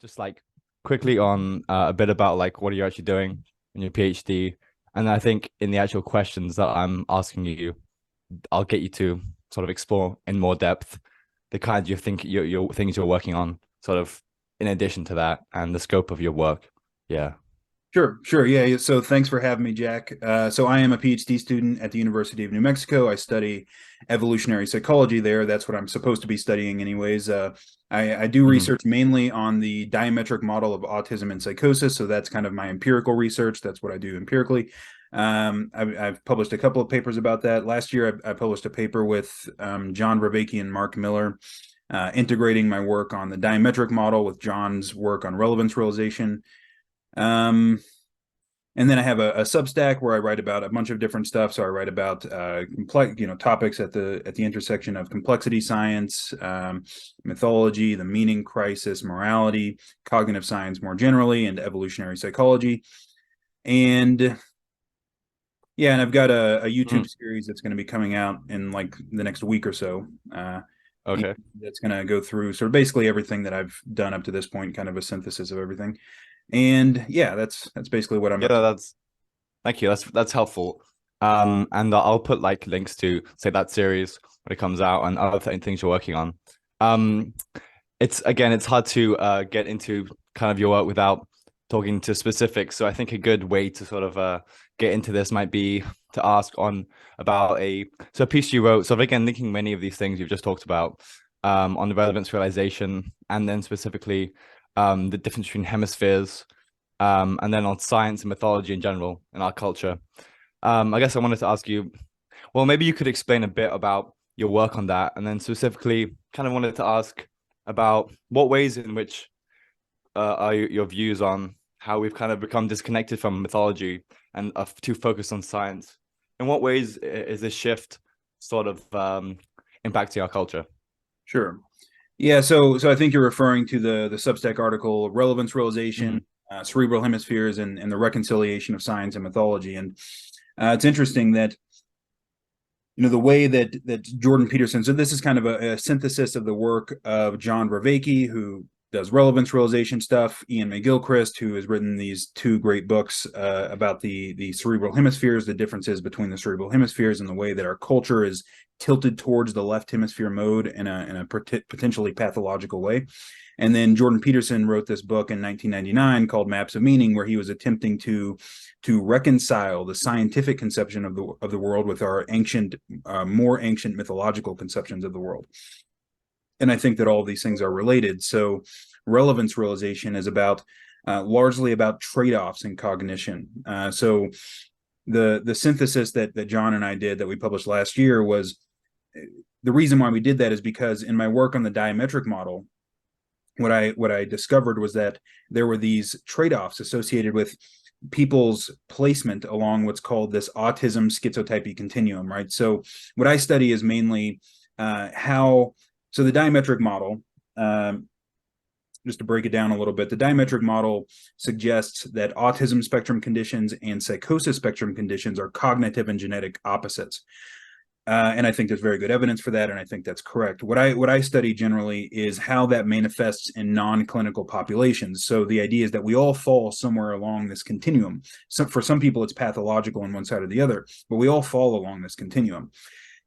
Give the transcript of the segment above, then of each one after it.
just like quickly on a bit about like what are you actually doing in your PhD, and I think in the actual questions that I'm asking you, I'll get you to sort of explore in more depth the kind you think your things you're working on, sort of in addition to that, and the scope of your work. Yeah. Sure, sure. Yeah. So thanks for having me, Jack. So I am a PhD student at the University of New Mexico. I study evolutionary psychology there. That's what I'm supposed to be studying anyways. I do Mhm. research mainly on the diametric model of autism and psychosis. So that's kind of my empirical research. That's what I do empirically. I've published a couple of papers about that. Last year, I published a paper with John Vervaeke and Mark Miller, integrating my work on the diametric model with John's work on relevance realization. Um, and then I have a Substack where I write about a bunch of different stuff. So I write about complex, topics at the intersection of complexity science, mythology, the meaning crisis, morality, cognitive science more generally, and evolutionary psychology. And yeah, and I've got a YouTube Mhm. series that's going to be coming out in like the next week or so. Okay. That's going to go through sort of basically everything that I've done up to this point, kind of a synthesis of everything. And yeah, that's basically what I'm Yeah, up to. that's thank you. That's helpful. And I'll put like links to say that series when it comes out and other things you're working on. Um, it's again, it's hard to get into kind of your work without talking to specifics. So I think a good way to sort of get into this might be to ask on about a piece you wrote. So again, linking many of these things you've just talked about on the relevance realization, and then specifically the difference between hemispheres, and then on science and mythology in general in our culture. I guess I wanted to ask you, well, maybe you could explain a bit about your work on that, and then specifically, kind of wanted to ask about what ways in which are your views on how we've kind of become disconnected from mythology and are too focused on science. In what ways is this shift sort of impacting our culture? Sure. Yeah, so I think you're referring to the Substack article, relevance realization, Hmm. cerebral hemispheres, and the reconciliation of science and mythology. And it's interesting that the way that Jordan Peterson. So this is kind of a synthesis of the work of John Vervaeke, who does relevance realization stuff, Ian McGilchrist, who has written these two great books about the cerebral hemispheres, the differences between the cerebral hemispheres, and the way that our culture is tilted towards the left hemisphere mode in a potentially pathological way. And then Jordan Peterson wrote this book in 1999 called Maps of Meaning, where he was attempting to reconcile the scientific conception of the world with our more ancient mythological conceptions of the world. And I think that all of these things are related. So relevance realization is about largely about trade-offs in cognition. So the synthesis that John and I did that we published last year was the reason why we did that is because in my work on the diametric model, what I discovered was that there were these trade-offs associated with people's placement along what's called this autism schizotypy continuum, right? So what I study is mainly how so the diametric model, just to break it down a little bit, the diametric model suggests that autism spectrum conditions and psychosis spectrum conditions are cognitive and genetic opposites. And I think there's very good evidence for that, and I think that's correct. What I study generally is how that manifests in non-clinical populations. So the idea is that we all fall somewhere along this continuum. So for some people, it's pathological on one side or the other, but we all fall along this continuum.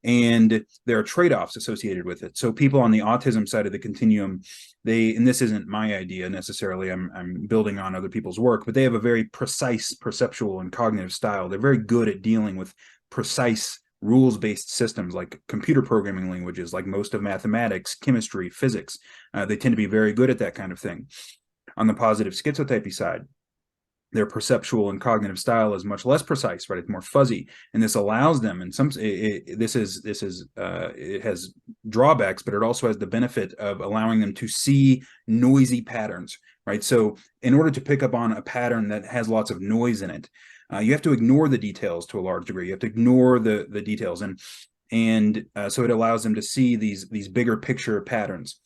And there are trade-offs associated with it. So people on the autism side of the continuum, and this isn't my idea necessarily, I'm building on other people's work, but they have a very precise perceptual and cognitive style. They're very good at dealing with precise rules-based systems like computer programming languages, like most of mathematics, chemistry, physics. They tend to be very good at that kind of thing. On the positive schizotypy side, their perceptual and cognitive style is much less precise, right? It's more fuzzy, and this allows them. And it has drawbacks, but it also has the benefit of allowing them to see noisy patterns, right? So, in order to pick up on a pattern that has lots of noise in it, you have to ignore the details to a large degree. You have to ignore the details, and so it allows them to see these bigger picture patterns.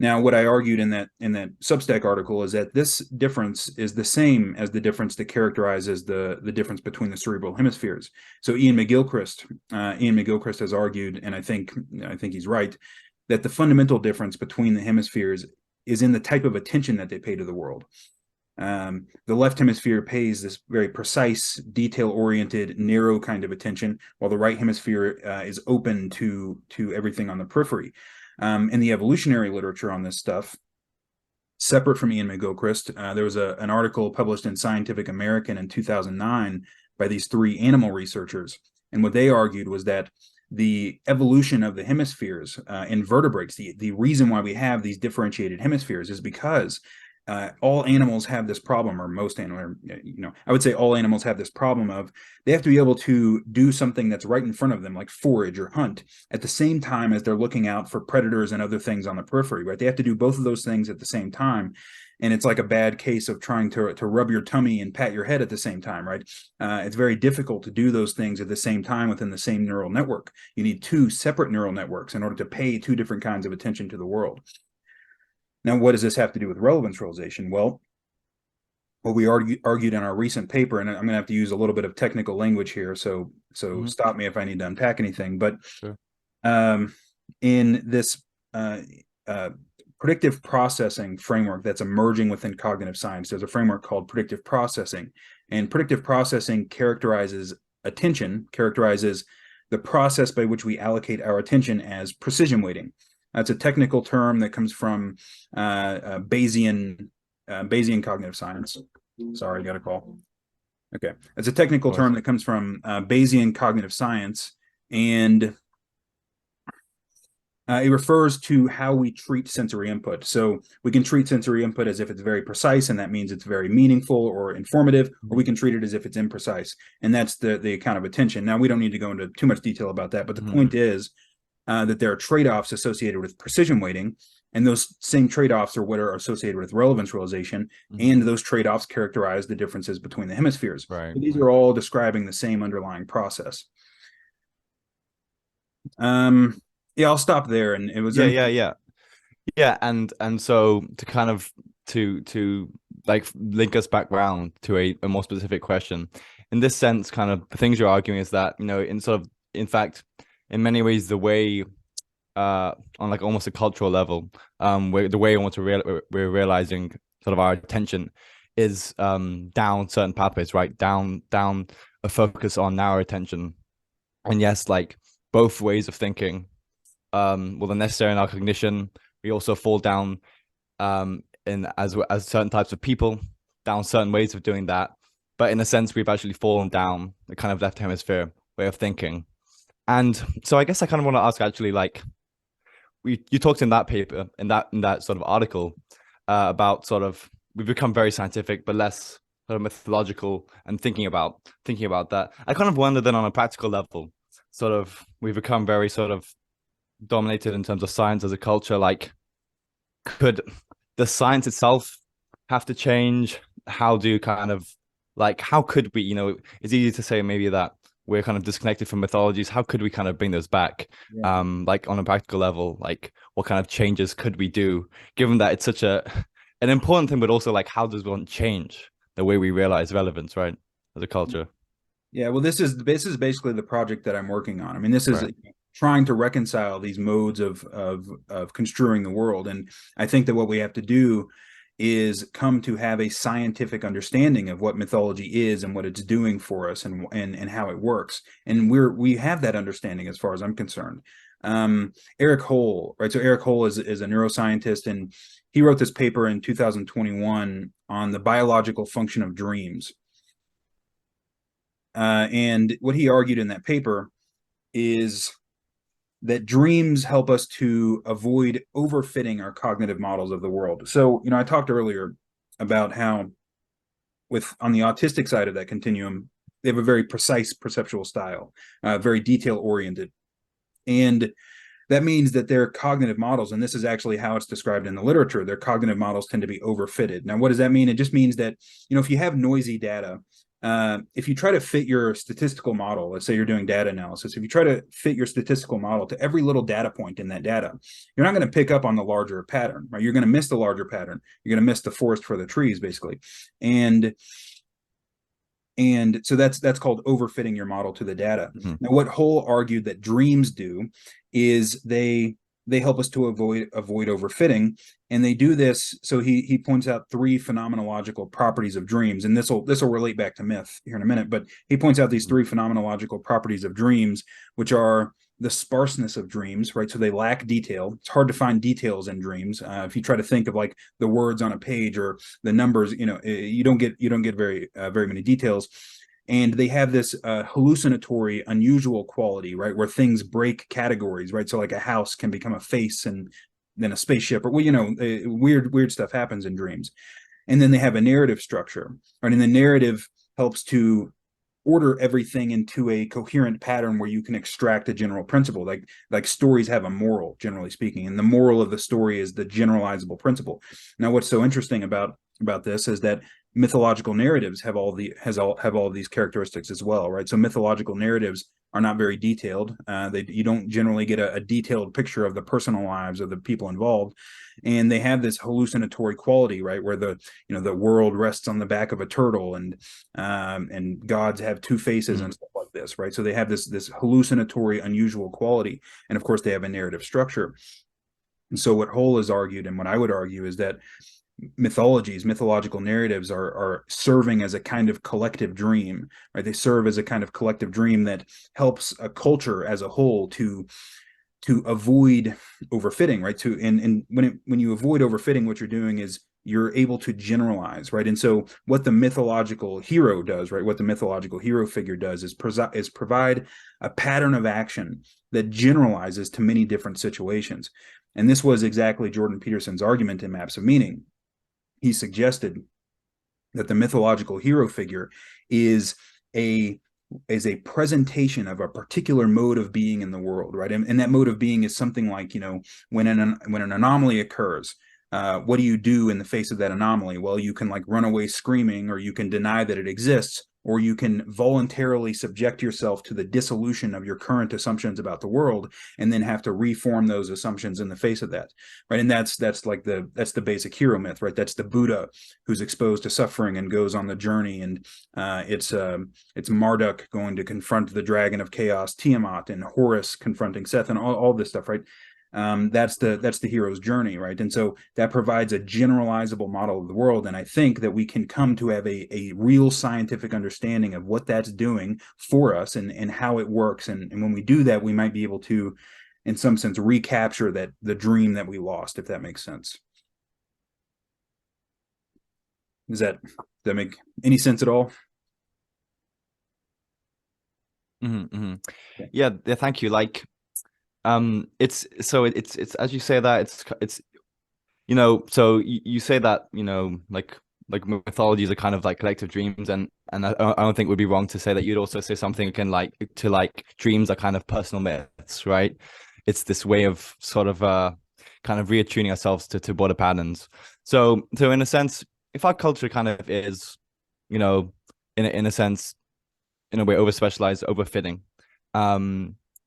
Now, what I argued in that Substack article is that this difference is the same as the difference that characterizes the difference between the cerebral hemispheres. So Ian McGilchrist has argued, and I think he's right, that the fundamental difference between the hemispheres is in the type of attention that they pay to the world. The left hemisphere pays this very precise, detail-oriented, narrow kind of attention, while the right hemisphere is open to everything on the periphery. In the evolutionary literature on this stuff, separate from Ian McGilchrist, there was an article published in Scientific American in 2009 by these 3 animal researchers. And what they argued was that the evolution of the hemispheres in vertebrates, the reason why we have these differentiated hemispheres is because all animals have this problem, or most animals, I would say all animals have this problem of they have to be able to do something that's right in front of them, like forage or hunt, at the same time as they're looking out for predators and other things on the periphery, right? They have to do both of those things at the same time. And it's like a bad case of trying to rub your tummy and pat your head at the same time, right? It's very difficult to do those things at the same time within the same neural network. You need 2 separate neural networks in order to pay 2 different kinds of attention to the world. Now, what does this have to do with relevance realization? Well, what we argued in our recent paper, and I'm going to have to use a little bit of technical language here, so stop me if I need to unpack anything. But Sure. In this predictive processing framework that's emerging within cognitive science, there's a framework called predictive processing, and predictive processing characterizes attention, characterizes the process by which we allocate our attention as precision weighting. That's a technical term that comes from Bayesian cognitive science. Sorry, I got a call. Okay, it's a technical term that comes from Bayesian cognitive science, and it refers to how we treat sensory input. So we can treat sensory input as if it's very precise, and that means it's very meaningful or informative, or we can treat it as if it's imprecise, and that's the account of attention. Now, we don't need to go into too much detail about that, but the point is that there are trade-offs associated with precision weighting, and those same trade-offs are what are associated with relevance realization, and those trade-offs characterize the differences between the hemispheres. Right. So these are all describing the same underlying process. Yeah, I'll stop there. And it was yeah, and so to kind of to like link us back round to a more specific question, in this sense, kind of the things you're arguing is that, in fact, in many ways, the way on like almost a cultural level, where the way I want to we're realizing sort of our attention is down certain pathways, right? Down a focus on our attention. And yes, like both ways of thinking, well, they're necessary in our cognition. We also fall down in as certain types of people, down certain ways of doing that. But in a sense, we've actually fallen down the kind of left hemisphere way of thinking. And so I guess I kind of want to ask, actually, like you talked in that paper, in that sort of article, about sort of we've become very scientific but less sort of mythological, and thinking about that. I kind of wonder then, on a practical level, sort of we've become very sort of dominated in terms of science as a culture. Like, could the science itself have to change? How could we, it's easy to say maybe that we're kind of disconnected from mythologies. How could we kind of bring those back? Yeah. Like on a practical level, like what kind of changes could we do, given that it's such an important thing, but also like how does one change the way we realize relevance, right, as a culture? Yeah, well, this is basically the project that I'm working on. I mean, this is Right. trying to reconcile these modes of construing the world, and I think that what we have to do is come to have a scientific understanding of what mythology is and what it's doing for us, and how it works. And we have that understanding as far as I'm concerned. Eric Hole, right? So Eric Hole is a neuroscientist, and he wrote this paper in 2021 on the biological function of dreams. And what he argued in that paper is that dreams help us to avoid overfitting our cognitive models of the world. So, I talked earlier about how on the autistic side of that continuum, they have a very precise perceptual style, very detail oriented. And that means that their cognitive models, and this is actually how it's described in the literature, their cognitive models tend to be overfitted. Now, what does that mean? It just means that, if you have noisy data, if you try to fit your statistical model, let's say you're doing data analysis, if you try to fit your statistical model to every little data point in that data, you're not going to pick up on the larger pattern, right? You're going to miss the larger pattern. You're going to miss the forest for the trees, basically. And so that's called overfitting your model to the data. Now, what Hole argued that dreams do is they they help us to avoid overfitting. And they do this. So he points out three phenomenological properties of dreams, and this will relate back to myth here in a minute. But he points out these three phenomenological properties of dreams, which are the sparseness of dreams, right? So they lack detail. It's hard to find details in dreams. If you try to think of like the words on a page or the numbers, you don't get very many details. And they have this hallucinatory, unusual quality, right, where things break categories, right? So like a house can become a face and then a spaceship, or weird stuff happens in dreams. And then they have a narrative structure, right? And the narrative helps to order everything into a coherent pattern where you can extract a general principle. Like stories have a moral, generally speaking, and the moral of the story is the generalizable principle. Now, what's so interesting about this is that mythological narratives have all of these characteristics as well, right? So mythological narratives are not very detailed. You don't generally get a detailed picture of the personal lives of the people involved, and they have this hallucinatory quality, right, where the world rests on the back of a turtle, and gods have two faces and stuff like this, right? So they have this hallucinatory, unusual quality, and of course they have a narrative structure. And so what Hull has argued, and what I would argue, is that mythological narratives are serving as a kind of collective dream, right? They serve as a kind of collective dream that helps a culture as a whole to avoid overfitting, right? And when you avoid overfitting, what you're doing is you're able to generalize, right? And so what the mythological hero does, right? What the mythological hero figure does is provide a pattern of action that generalizes to many different situations. And this was exactly Jordan Peterson's argument in Maps of Meaning. He suggested that the mythological hero figure is a presentation of a particular mode of being in the world, right? And that mode of being is something like, when an anomaly occurs, what do you do in the face of that anomaly? Well, you can like run away screaming, or you can deny that it exists, or you can voluntarily subject yourself to the dissolution of your current assumptions about the world, and then have to reform those assumptions in the face of that, right? And that's the basic hero myth, right? That's the Buddha who's exposed to suffering and goes on the journey, and it's Marduk going to confront the dragon of chaos, Tiamat, and Horus confronting Seth, and all this stuff, right? That's the hero's journey, right? And so that provides a generalizable model of the world. And I think that we can come to have a real scientific understanding of what that's doing for us, and how it works. And when we do that, we might be able to, in some sense, recapture the dream that we lost, if that makes sense. Does that make any sense at all? Yeah, thank you. Like, it's as you say that it's so you say that like mythologies are kind of like collective dreams, and I don't think it would be wrong to say that you'd also say something akin like dreams are kind of personal myths, right? It's this way of sort of kind of reattuning ourselves to broader patterns. So in a sense, if our culture kind of is, in a sense, in a way, over specialized, overfitting,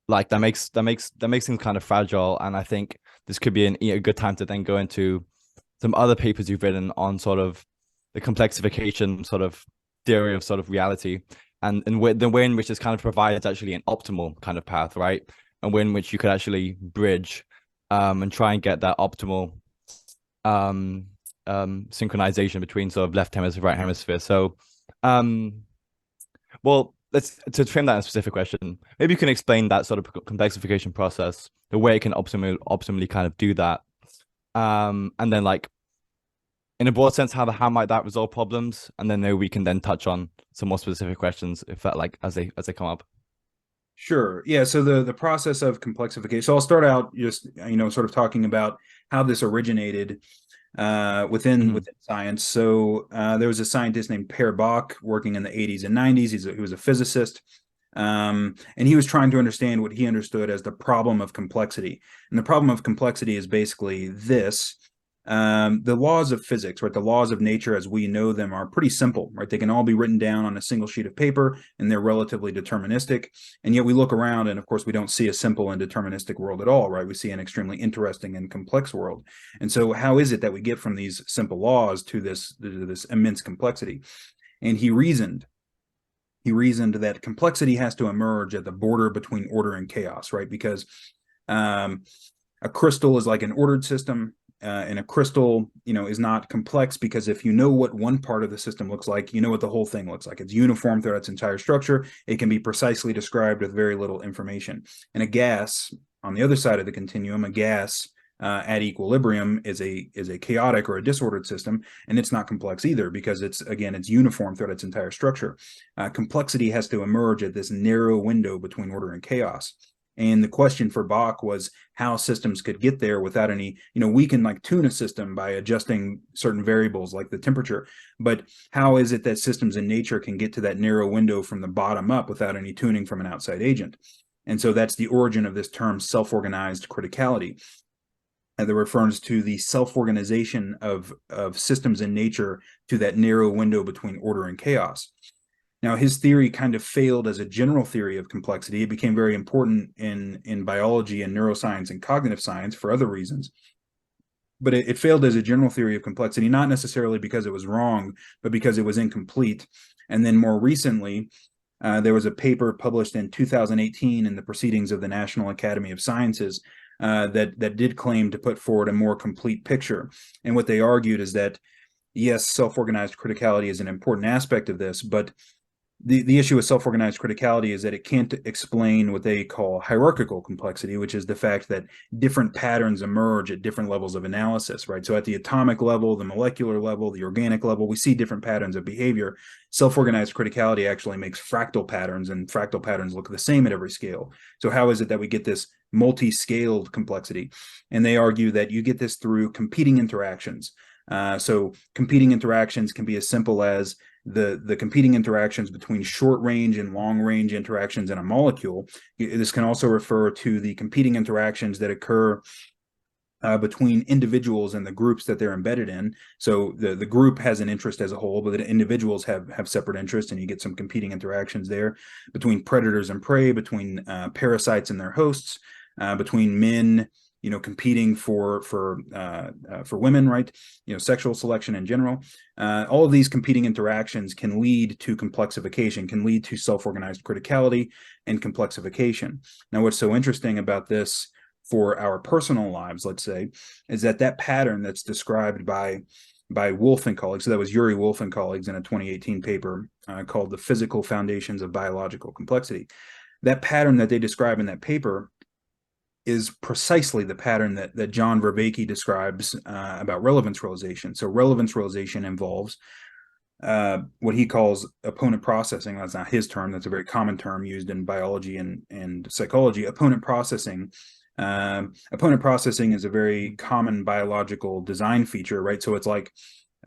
like that makes things kind of fragile. And I think this could be a good time to then go into some other papers you've written on sort of the complexification sort of theory of sort of reality, and the way in which this kind of provides actually an optimal kind of path, right? And way in which you could actually bridge and try and get that optimal synchronization between sort of left hemisphere, right hemisphere. So well, to frame that in a specific question, maybe you can explain that sort of complexification process, the way it can optimally kind of do that. And then like in a broad sense, how might that resolve problems? And then maybe we can then touch on some more specific questions if that like as they come up. Sure. Yeah. So the process of complexification. So I'll start out just sort of talking about how this originated within science. So there was a scientist named Per Bach working in the 80s and 90s. He was a physicist. And he was trying to understand what he understood as the problem of complexity. And the problem of complexity is basically this. The laws of physics, right? The laws of nature as we know them are pretty simple, right? They can all be written down on a single sheet of paper, and they're relatively deterministic. And yet we look around, and of course we don't see a simple and deterministic world at all, right? We see an extremely interesting and complex world. And so how is it that we get from these simple laws to this immense complexity? And he reasoned that complexity has to emerge at the border between order and chaos, right? Because a crystal is like an ordered system, and a crystal, is not complex, because if you know what one part of the system looks like, you know what the whole thing looks like. It's uniform throughout its entire structure. It can be precisely described with very little information. And a gas, on the other side of the continuum, a gas at equilibrium is a chaotic or a disordered system, and it's not complex either, because it's uniform throughout its entire structure. Complexity has to emerge at this narrow window between order and chaos. And the question for Bach was how systems could get there without any, we can like tune a system by adjusting certain variables like the temperature, but how is it that systems in nature can get to that narrow window from the bottom up without any tuning from an outside agent? And so that's the origin of this term self-organized criticality. And that refers to the self-organization of systems in nature to that narrow window between order and chaos. Now, his theory kind of failed as a general theory of complexity. It became very important in biology and neuroscience and cognitive science for other reasons. But it failed as a general theory of complexity, not necessarily because it was wrong, but because it was incomplete. And then more recently, there was a paper published in 2018 in the Proceedings of the National Academy of Sciences that did claim to put forward a more complete picture. And what they argued is that, yes, self-organized criticality is an important aspect of this, but the issue with self-organized criticality is that it can't explain what they call hierarchical complexity, which is the fact that different patterns emerge at different levels of analysis, right? So at the atomic level, the molecular level, the organic level, we see different patterns of behavior. Self-organized criticality actually makes fractal patterns, and fractal patterns look the same at every scale. So how is it that we get this multi-scaled complexity? And they argue that you get this through competing interactions. So competing interactions can be as simple as the competing interactions between short range and long range interactions in a molecule. This can also refer to the competing interactions that occur between individuals and the groups that they're embedded in. So the group has an interest as a whole, but the individuals have separate interests, and you get some competing interactions there between predators and prey, between parasites and their hosts, between men competing for women, right? Sexual selection in general. All of these competing interactions can lead to complexification, can lead to self-organized criticality and complexification. Now, what's so interesting about this for our personal lives, let's say, is that pattern that's described by Wolf and colleagues. So that was Uri Wolf and colleagues in a 2018 paper called "The Physical Foundations of Biological Complexity." That pattern that they describe in that paper is precisely the pattern that John Vervaeke describes about relevance realization. So relevance realization involves what he calls opponent processing. That's not his term. That's a very common term used in biology and psychology. Opponent processing. Opponent processing is a very common biological design feature, right? So it's like,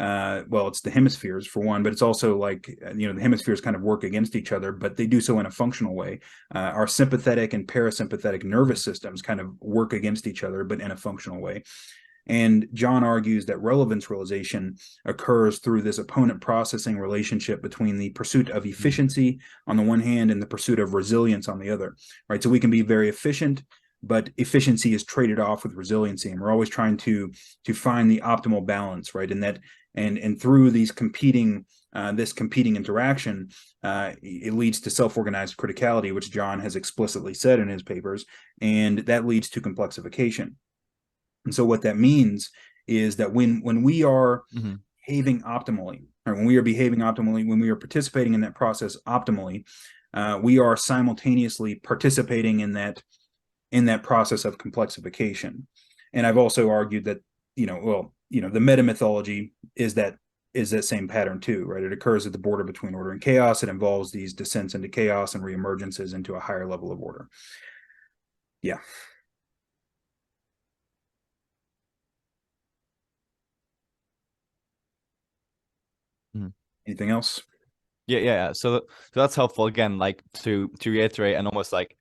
it's the hemispheres for one, but it's also like, the hemispheres kind of work against each other, but they do so in a functional way. Our sympathetic and parasympathetic nervous systems kind of work against each other, but in a functional way. And John argues that relevance realization occurs through this opponent processing relationship between the pursuit of efficiency on the one hand and the pursuit of resilience on the other, right? So we can be very efficient, but efficiency is traded off with resiliency, and we're always trying to find the optimal balance, right? And through these competing interaction, it leads to self-organized criticality, which John has explicitly said in his papers, and that leads to complexification. And so what that means is that when we are behaving optimally, or when we are behaving optimally, when we are participating in that process optimally, we are simultaneously participating in that process of complexification. And I've also argued that, the meta mythology is that same pattern too, right? It occurs at the border between order and chaos. It involves these descents into chaos and reemergences into a higher level of order. Yeah. Anything else? Yeah. So that's helpful. Again, like to reiterate and almost like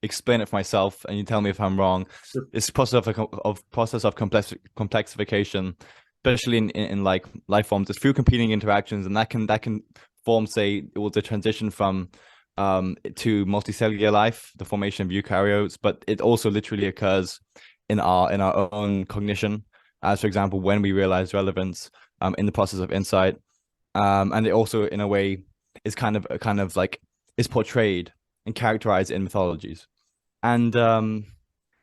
explain it for myself, and you tell me if I'm wrong. Sure. It's process of complexification, especially in like life forms. There's few competing interactions, and that can form, say, the transition from to multicellular life, the formation of eukaryotes. But it also literally occurs in our own cognition, as for example, when we realize relevance in the process of insight. And it also, in a way, is kind of like is portrayed and characterized in mythologies. And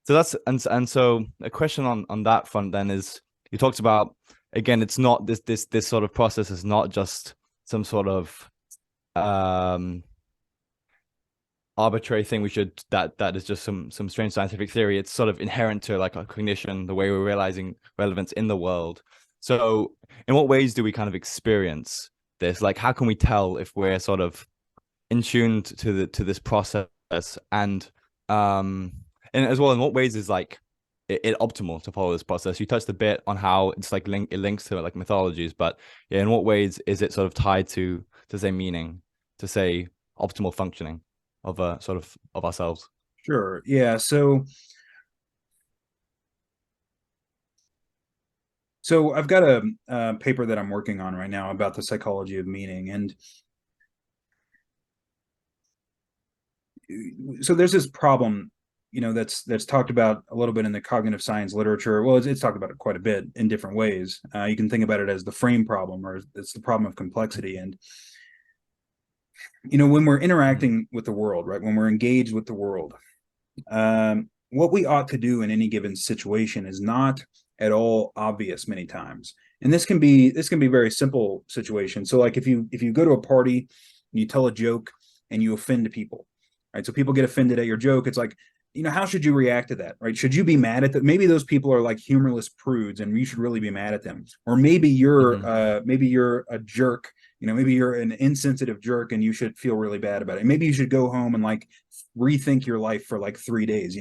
So that's and so a question on that front then is, you talked about, again, it's not this sort of process is not just some sort of um arbitrary thing we should that is just some strange scientific theory. It's sort of inherent to like our cognition, the way we're realizing relevance in the world. So in what ways do we kind of experience this? Like, how can we tell if we're sort of in tune to this process, and um and as well, in what ways is like it optimal to follow this process? You touched a bit on how it's like it links to like mythologies, but yeah, in what ways is it sort of tied to say meaning, to say optimal functioning of a sort of ourselves? Sure. Yeah. So I've got a paper that I'm working on right now about the psychology of meaning, and so there's this problem, that's talked about a little bit in the cognitive science literature. Well, it's talked about it quite a bit in different ways. You can think about it as the frame problem, or it's the problem of complexity. And when we're Mhm. interacting with the world, right, when we're engaged with the world, what we ought to do in any given situation is not at all obvious many times. And this can be very simple situation. So like if you go to a party and you tell a joke and you offend people, right? So people get offended at your joke. It's like, how should you react to that, right? Should you be mad at that? Maybe those people are like humorless prudes and you should really be mad at them. Or Mhm. maybe you're a jerk, maybe you're an insensitive jerk and you should feel really bad about it. Maybe you should go home and like rethink your life for like 3 days.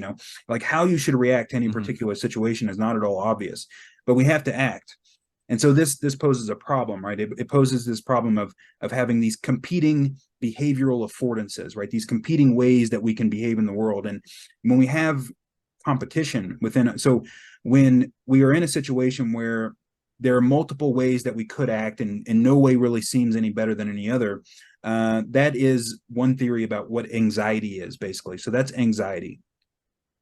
Like how you should react to any Mhm. particular situation is not at all obvious, but we have to act. And so this poses a problem, right? It poses this problem of having these competing behavioral affordances, right? These competing ways that we can behave in the world. And when we have competition within, so when we are in a situation where there are multiple ways that we could act, and no way really seems any better than any other, that is one theory about what anxiety is, basically. So that's anxiety.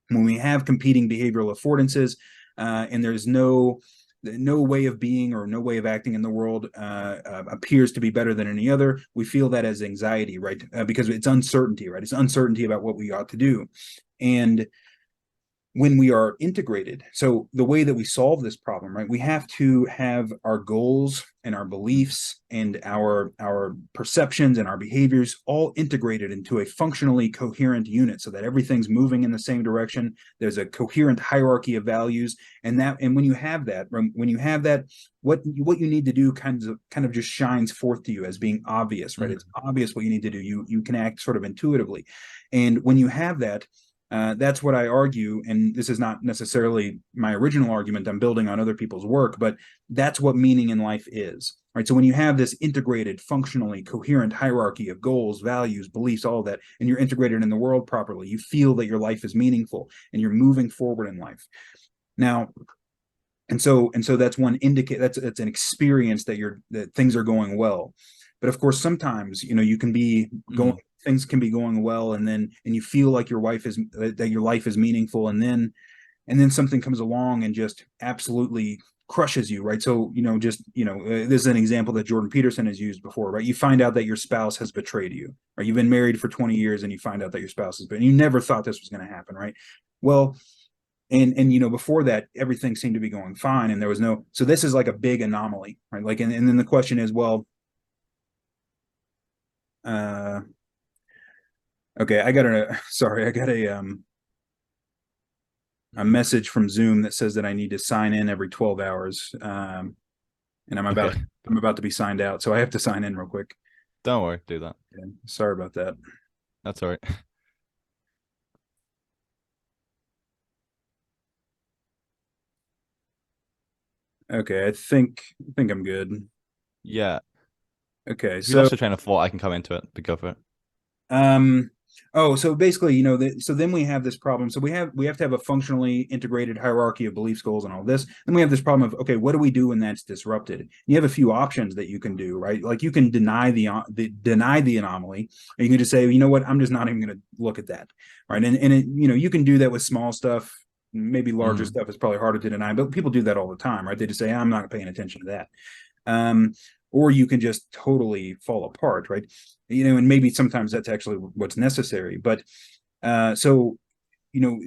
When we have competing behavioral affordances, and there's no way of being or no way of acting in the world appears to be better than any other, we feel that as anxiety, right? Because it's uncertainty, right? It's uncertainty about what we ought to do. And when we are integrated, so the way that we solve this problem, right, we have to have our goals and our beliefs and our perceptions and our behaviors all integrated into a functionally coherent unit, so that everything's moving in the same direction. There's a coherent hierarchy of values, and when you have that, what you need to do kind of just shines forth to you as being obvious, right? It's Mhm. obvious what you need to do. You can act sort of intuitively. And when you have that, that's what I argue, and this is not necessarily my original argument. I'm building on other people's work, but that's what meaning in life is, right? So when you have this integrated, functionally coherent hierarchy of goals, values, beliefs, all of that, and you're integrated in the world properly, you feel that your life is meaningful and you're moving forward in life. Now, and so that's one indicate that's an experience that things are going well. But of course sometimes you can be going, Mhm. things can be going well, and you feel like your life is meaningful, and then something comes along and just absolutely crushes you, right? So this is an example that Jordan Peterson has used before, right? You find out that your spouse has betrayed you, right? You've been married for 20 years and you find out that your spouse has been, you never thought this was going to happen, right? Well, and before that everything seemed to be going fine, and there was no, so this is like a big anomaly, right? Like, and then the question is, well, uh okay, I got a sorry, I got a message from Zoom that says that I need to sign in every 12 hours, and Okay. I'm about to be signed out, so I have to sign in real quick. Don't worry, do that. Yeah, sorry about that. That's all right. Okay, I think I'm good. Yeah. Okay, If you so lost your train of thought, I can come into it, but go for it. Um, oh, so basically, so then we have this problem. So we have to have a functionally integrated hierarchy of beliefs, goals, and all this. Then we have this problem of, okay, what do we do when that's disrupted? You have a few options that you can do, right? Like you can deny the anomaly, or you can just say, you know what, I'm just not even going to look at that, right? And you can do that with small stuff. Maybe larger Mm. stuff is probably harder to deny, but people do that all the time, right? They just say, I'm not paying attention to that. um, or you can just totally fall apart, right? And maybe sometimes that's actually what's necessary. But so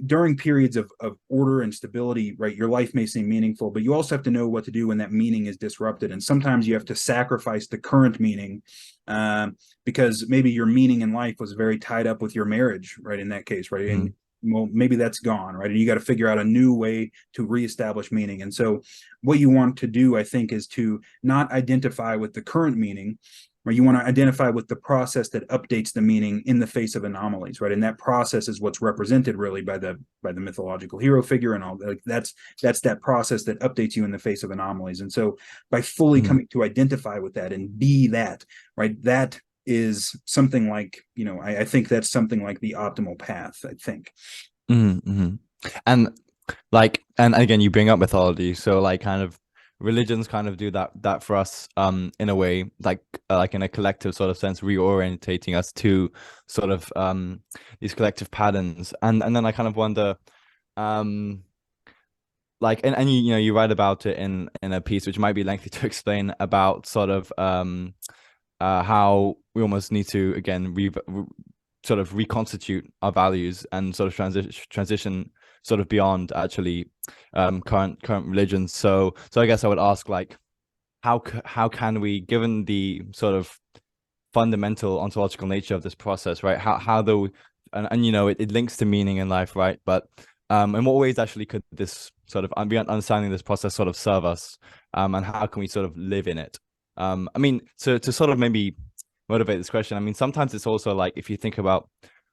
during periods of order and stability, right, your life may seem meaningful, but you also have to know what to do when that meaning is disrupted. And sometimes you have to sacrifice the current meaning, because maybe your meaning in life was very tied up with your marriage, right, in that case, right? And well, maybe that's gone, right? And you got to figure out a new way to reestablish meaning. And so what you want to do, I think, is to not identify with the current meaning, right? You want to identify with the process that updates the meaning in the face of anomalies, right? And that process is what's represented really by the mythological hero figure and all. Like that's that process that updates you in the face of anomalies. And so by fully coming to identify with that and be that, right, that is something like, I think that's something like the optimal path, I think. And like, and again, you bring up mythology, so like kind of religions kind of do that for us in a way, like in a collective sort of sense, reorientating us to sort of these collective patterns. And then I kind of wonder, like, and you write about it in a piece which might be lengthy to explain, about sort of how we almost need to again sort of reconstitute our values and sort of transition sort of beyond actually current religions. So I guess I would ask, like, how can we, given the sort of fundamental ontological nature of this process, right? How though, and it links to meaning in life, right? But in what ways actually could this sort of understanding this process sort of serve us, and how can we sort of live in it? I mean, to sort of maybe motivate this question, I mean, sometimes it's also like, if you think about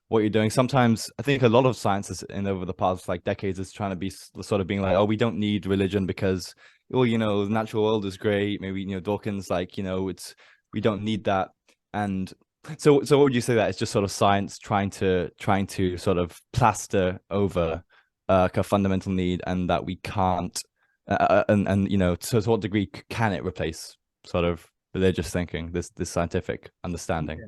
what you're doing, sometimes I think a lot of science in over the past like decades is trying to be sort of being like, oh, we don't need religion because, well, the natural world is great. Maybe, Dawkins, like, we don't need that. And so what would you say that it's just sort of science trying to sort of plaster over a fundamental need, and that we can't, and to what degree can it replace sort of religious thinking, this scientific understanding?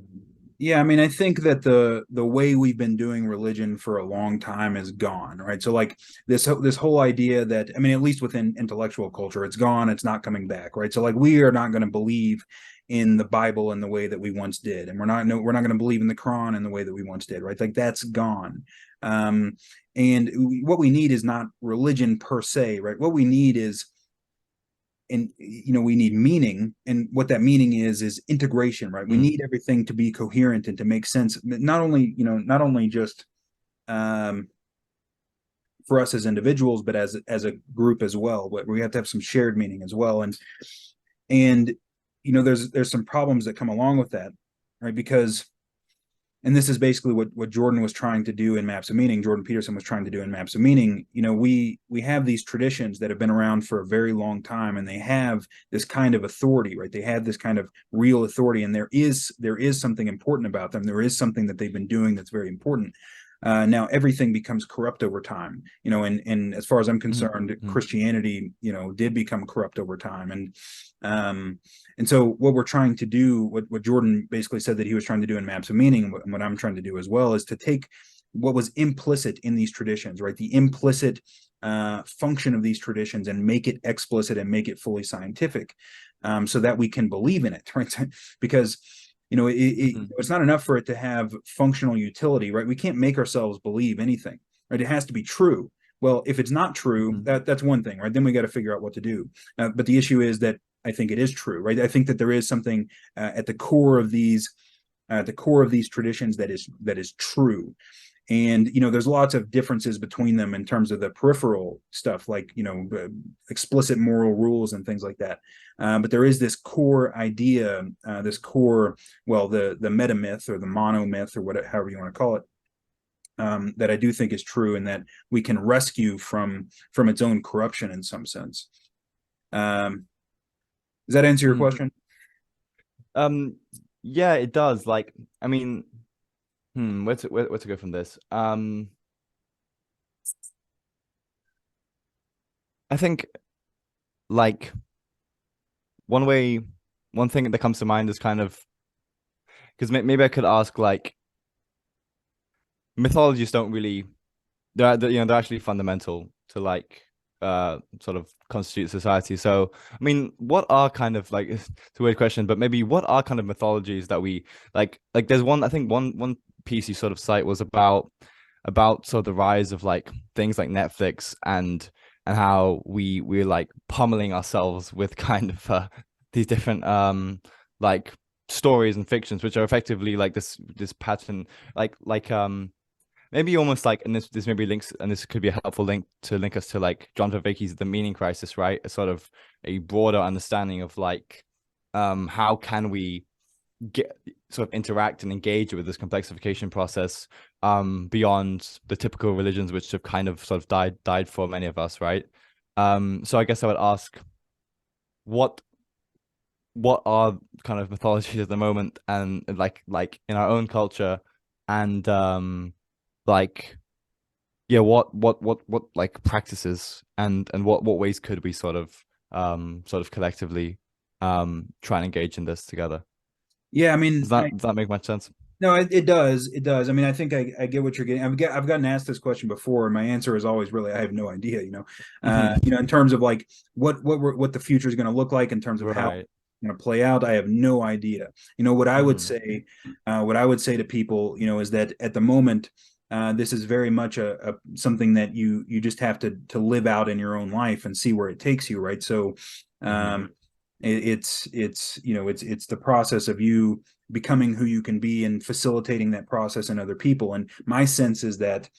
Yeah, I mean, I think that the way we've been doing religion for a long time is gone, right? So like this whole idea that, I mean, at least within intellectual culture, it's gone, it's not coming back, right? So like we are not going to believe in the Bible in the way that we once did, and we're not going to believe in the Quran in the way that we once did, right? Like that's gone. And what we need is not religion per se, right? What we need is, and we need meaning, and what that meaning is integration, right? We need everything to be coherent and to make sense, not only just for us as individuals, but as a group as well. But we have to have some shared meaning as well, and there's some problems that come along with that, right? Because, and this is basically what Jordan was trying to do in Maps of Meaning, Jordan Peterson was trying to do in Maps of Meaning. We have these traditions that have been around for a very long time, and they have this kind of authority, right? They have this kind of real authority, and there is something important about them. There is something that they've been doing that's very important. Now everything becomes corrupt over time, and as far as I'm concerned, Christianity, did become corrupt over time. And so what we're trying to do, what Jordan basically said that he was trying to do in Maps of Meaning, and what I'm trying to do as well, is to take what was implicit in these traditions, right? The implicit function of these traditions, and make it explicit and make it fully scientific, so that we can believe in it, right? Because it's not enough for it to have functional utility, right? We can't make ourselves believe anything, right? It has to be true. Well, if it's not true, that's one thing, right? Then we got to figure out what to do. But the issue is that I think it is true, right? I think that there is something at the core of these traditions that is true. And there's lots of differences between them in terms of the peripheral stuff, like explicit moral rules and things like that. But there is this core idea, the meta myth or the mono myth, or whatever, however you want to call it, that I do think is true, and that we can rescue from its own corruption in some sense. Does that answer your question? Yeah, it does. Like, I mean, where to go from this? I think, like, one thing that comes to mind is kind of, because maybe I could ask, like, mythologies don't really, they're actually fundamental to, like, sort of constitute society. So I mean, what are kind of, like, it's a weird question, but maybe what are kind of mythologies that we like there's one, I think one piece you sort of cite was about about sort of the rise of like things like Netflix and how we're like pummeling ourselves with kind of these different like stories and fictions, which are effectively like this pattern, like maybe almost like, and this maybe links, and this could be a helpful link to link us to like John Vervaeke's The Meaning Crisis, right? A sort of a broader understanding of like how can we get sort of interact and engage with this complexification process beyond the typical religions which have kind of sort of died for many of us, right? So I guess I would ask what what are kind of mythologies at the moment, and like in our own culture, and like yeah, what like practices and what ways could we sort of collectively try and engage in this together? Yeah, I mean, Does that make much sense? no, it does. It does. I mean, I think I get what you're getting. I've gotten asked this question before, and my answer is always really I have no idea. Hmm. In terms of like what the future is going to look like in terms of how Right. it's going to play out, I have no idea. What I would Hmm. say, to people, is that at the moment, this is very much a something that you just have to live out in your own life and see where it takes you, right? So, Hmm. it's the process of you becoming who you can be and facilitating that process in other people. And my sense is that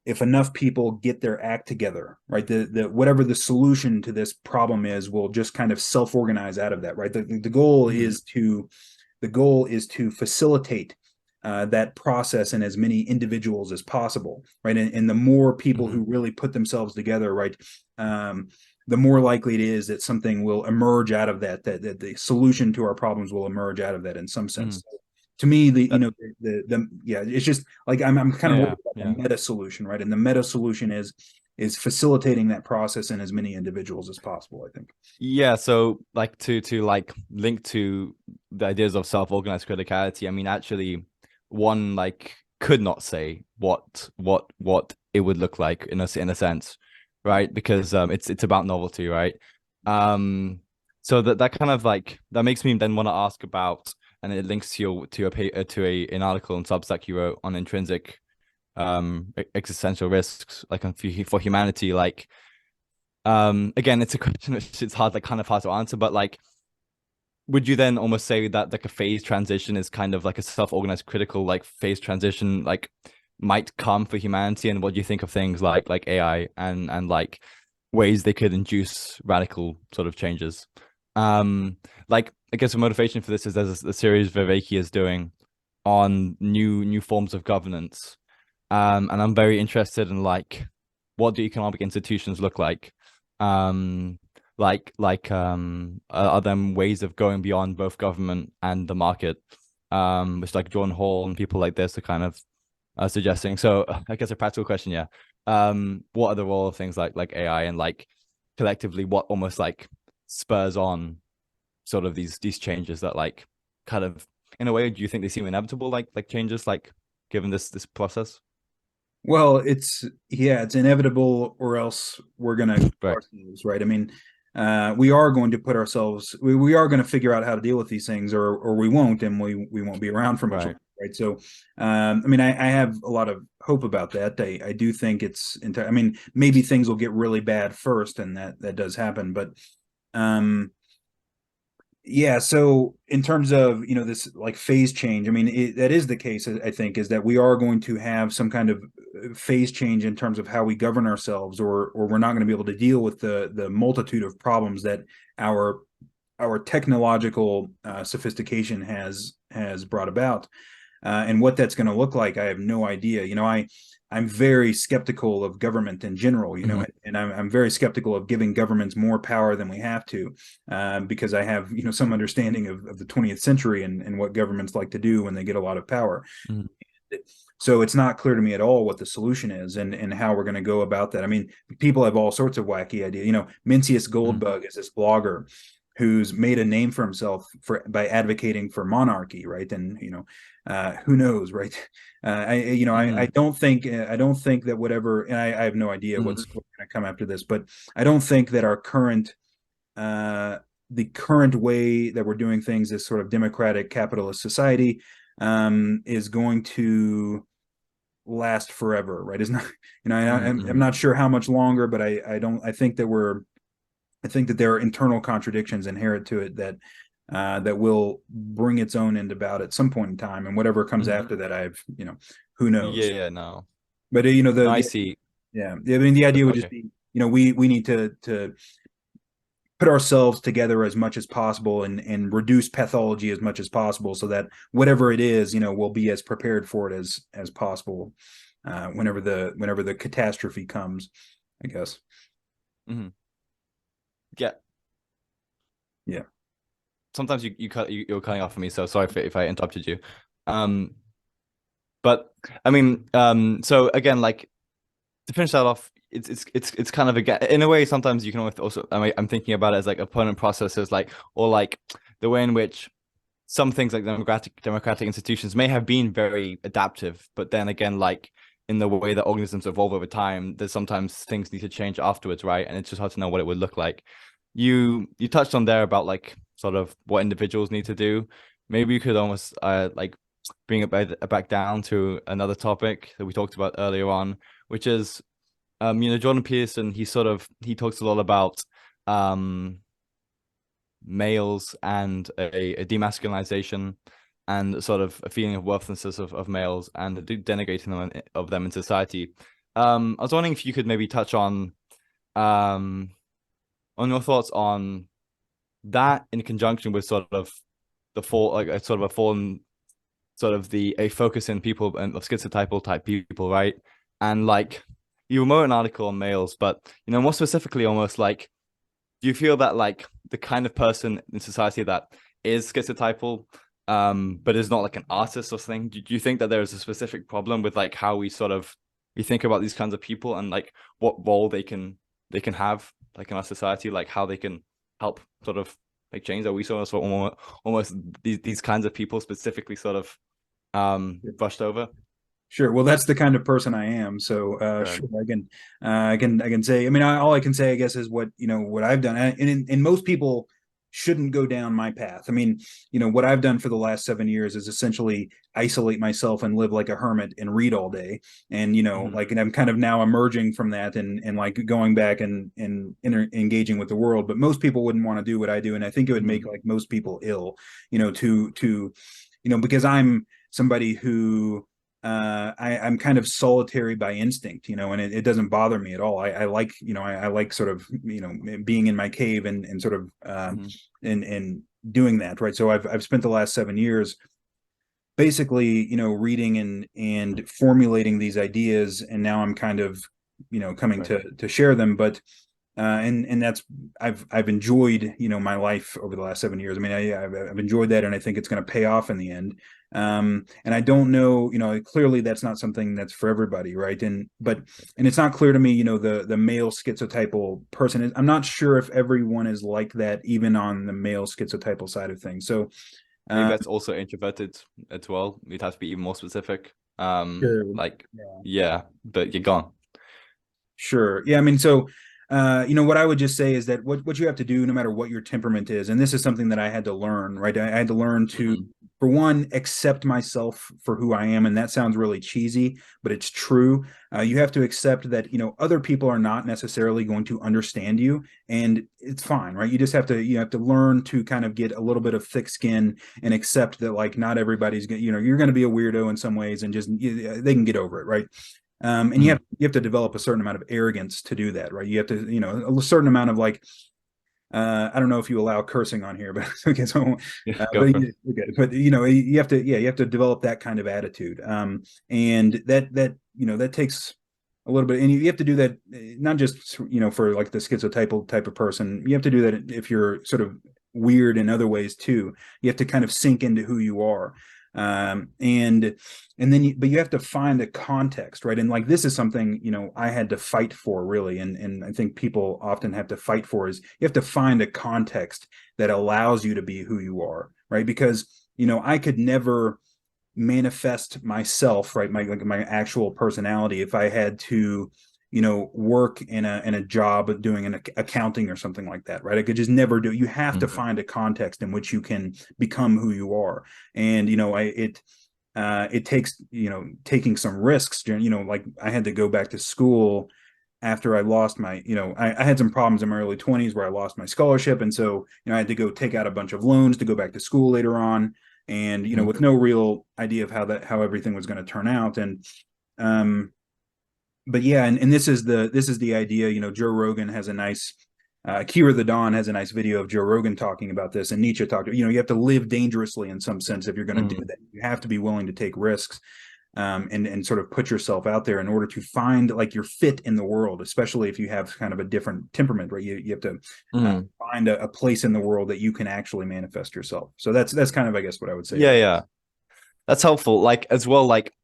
if enough people get their act together, right, the whatever the solution to this problem is will just kind of self-organize out of that, right? The goal Hmm. is to facilitate that process in as many individuals as possible, right? And the more people Hmm. who really put themselves together, right, the more likely it is that something will emerge out of that the solution to our problems will emerge out of that in some Hmm. sense. So to me, Uh, the yeah, it's just like I'm kind of yeah, worried about yeah. the meta solution, right? And the meta solution is facilitating that process in as many individuals as possible, I think. Yeah, so like to like link to the ideas of self-organized criticality, I mean actually one like could not say what it would look like in a sense, right? Because it's about novelty, right? Um so that kind of like that makes me then want to ask about, and it links to to a an article in Substack you wrote on intrinsic existential risks like for humanity, like again it's a question which it's hard, like kind of hard to answer, but like would you then almost say that like a phase transition is kind of like a self-organized critical like phase transition like might come for humanity? And what do you think of things like AI and like ways they could induce radical sort of changes? Like I guess the motivation for this is there's a series Vervaeke is doing on new forms of governance, and I'm very interested in like what do economic institutions look like? Um, are there ways of going beyond both government and the market? Which like John Hall and people like this are kind of suggesting. So I guess a practical question, yeah. What are the role of things like AI, and like collectively what almost like spurs on sort of these changes that like kind of in a way, do you think they seem inevitable, like changes like given this process? Well, it's inevitable, or else we're gonna kill Right. ourselves, right? I mean, we are going to put ourselves, we are going to figure out how to deal with these things, or we won't, and we won't be around for much Right. longer, right? So, I mean, I have a lot of hope about that. I do think I mean, maybe things will get really bad first, and that does happen, but um, yeah, so in terms of, this like phase change, I mean, that is the case, I think, is that we are going to have some kind of phase change in terms of how we govern ourselves, or we're not going to be able to deal with the multitude of problems that our our technological sophistication has brought about. And what that's going to look like, I have no idea. I'm very skeptical of government in general, Hmm. and I'm very skeptical of giving governments more power than we have to, because I have, some understanding of the 20th century and what governments like to do when they get a lot of power. Hmm. So it's not clear to me at all what the solution is and how we're going to go about that. I mean, people have all sorts of wacky ideas. Mencius Hmm. Goldbug is this blogger who's made a name for himself by advocating for monarchy, right? And who knows, right? I Hmm. don't think that whatever, and I have no idea what's Hmm. going to come after this, but I don't think that our current the current way that we're doing things, this sort of democratic capitalist society, is going to last forever, right? It's not, I'm Mm-hmm. not sure how much longer, but I think that there are internal contradictions inherent to it that that will bring its own end about at some point in time, and whatever comes Mm-hmm. after that, who Yeah, knows? yeah, no. But No, I see. yeah, I mean, the idea would just Okay. be, we need to put ourselves together as much as possible and reduce pathology as much as possible, so that whatever it is, we'll be as prepared for it as possible, whenever the catastrophe comes, I guess. Mm-hmm. Yeah. Yeah. Sometimes you're cutting off for me, so sorry if I interrupted you. Um, but I mean, so again, like to finish that off, it's kind of again in a way. Sometimes you can also I'm thinking about it as like opponent processes, like or like the way in which some things like democratic institutions may have been very adaptive, but then again, like in the way that organisms evolve over time, there's sometimes things need to change afterwards, right? And it's just hard to know what it would look like. You touched on there about like sort of what individuals need to do. Maybe you could almost like bring it back down to another topic that we talked about earlier on, which is Jordan Peterson, he talks a lot about um males and a demasculinization and sort of a feeling of worthlessness of males and denigrating of them in society. I was wondering if you could maybe touch um on your thoughts on that in conjunction with sort of the fall like a sort of a fallen sort of the a focus in people and of schizotypal type people, right? And like you wrote an article on males, but more specifically, almost like do you feel that like the kind of person in society that is schizotypal, but is not like an artist or something? Do you think that there is a specific problem with like how we think about these kinds of people and like what role they can have like in our society, like how they can help sort of like change? Are we sort of almost these kinds of people specifically sort of brushed over? Sure. Well, that's the kind of person I am. So, Right. sure, I can say. I mean, all I can say, I guess, is what I've done, and most people shouldn't go down my path. I mean, what I've done for the last 7 years is essentially isolate myself and live like a hermit and read all day, and Mm-hmm. and I'm kind of now emerging from that and like going back and engaging with the world. But most people wouldn't want to do what I do, and I think it would Mm-hmm. make like most people ill, to because I'm somebody who I'm kind of solitary by instinct, and it doesn't bother me at all. I like, I like sort of, being in my cave and sort of, Mm-hmm. and doing that, right? So I've spent the last 7 years basically, reading and formulating these ideas, and now I'm kind of, coming Right. to share them. But and that's I've enjoyed my life over the last 7 years. I mean, I've enjoyed that, and I think it's going to pay off in the end. And I don't know, clearly that's not something that's for everybody, right? And it's not clear to me, the male schizotypal person is. I'm not sure if everyone is like that, even on the male schizotypal side of things. So Maybe uh, that's also introverted as well. We'd have to be even more specific. sure. Like, Yeah. yeah, but you're gone. Sure. Yeah. I mean, so, what I would just say is that what you have to do, no matter what your temperament is, and this is something that I had to learn, right? I had to learn to, Hmm. for one, accept myself for who I am. And that sounds really cheesy, but it's true. You have to accept that, other people are not necessarily going to understand you, and it's fine, right? You have to learn to kind of get a little bit of thick skin and accept that, like, not everybody's going you're going to be a weirdo in some ways, and just, they can get over it, right? And Hmm. you have to develop a certain amount of arrogance to do that, right? You have to, a certain amount of like, I don't know if you allow cursing on here, but okay, so, Yeah, go for it. okay, but you have to, yeah, you have to develop that kind of attitude, and that takes a little bit, and you have to do that, not just for like the schizotypal type of person. You have to do that if you're sort of weird in other ways too. You have to kind of sink into who you are, and then but you have to find a context, right? And like, this is something I had to fight for, really, and I think people often have to fight for, is you have to find a context that allows you to be who you are, right? Because I could never manifest myself, right, my actual personality, if I had to work in a job doing an accounting or something like that, right? I could just never do it. You have to Mhm. find a context in which you can become who you are. And I it it takes, taking some risks. Like I had to go back to school after I lost my, I had some problems in my early 20s where I lost my scholarship. And so, I had to go take out a bunch of loans to go back to school later on. And, Mm. with no real idea of how everything was going to turn out. And, but yeah, and this is the idea, Joe Rogan has a nice, Kira the Dawn has a nice video of Joe Rogan talking about this, and Nietzsche talked, you have to live dangerously in some sense if you're going to do Mm. that. You have to be willing to take risks, and sort of put yourself out there in order to find like your fit in the world, especially if you have kind of a different temperament, right? You have to Mm. find a place in the world that you can actually manifest yourself. So that's kind of, I guess, what I would say Yeah, about. yeah. That's helpful. Like as well, like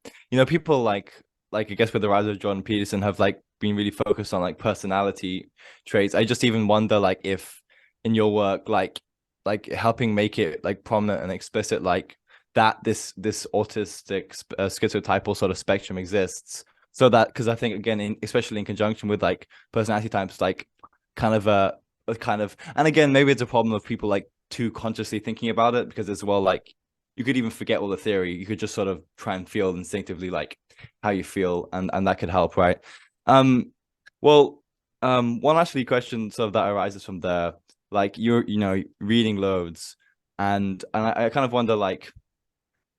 people like I guess with the rise of Jordan Peterson have like been really focused on like personality traits. I just even wonder like if in your work like helping make it like prominent and explicit like that this autistic schizotypal sort of spectrum exists. So that because I think again especially in conjunction with like personality types like kind of a kind of and again maybe it's a problem of people like too consciously thinking about it because as well like you could even forget all the theory. You could just sort of try and feel instinctively like how you feel, and that could help, right? Um, well, one actually question sort of that arises from there, like you're reading loads, and I kind of wonder like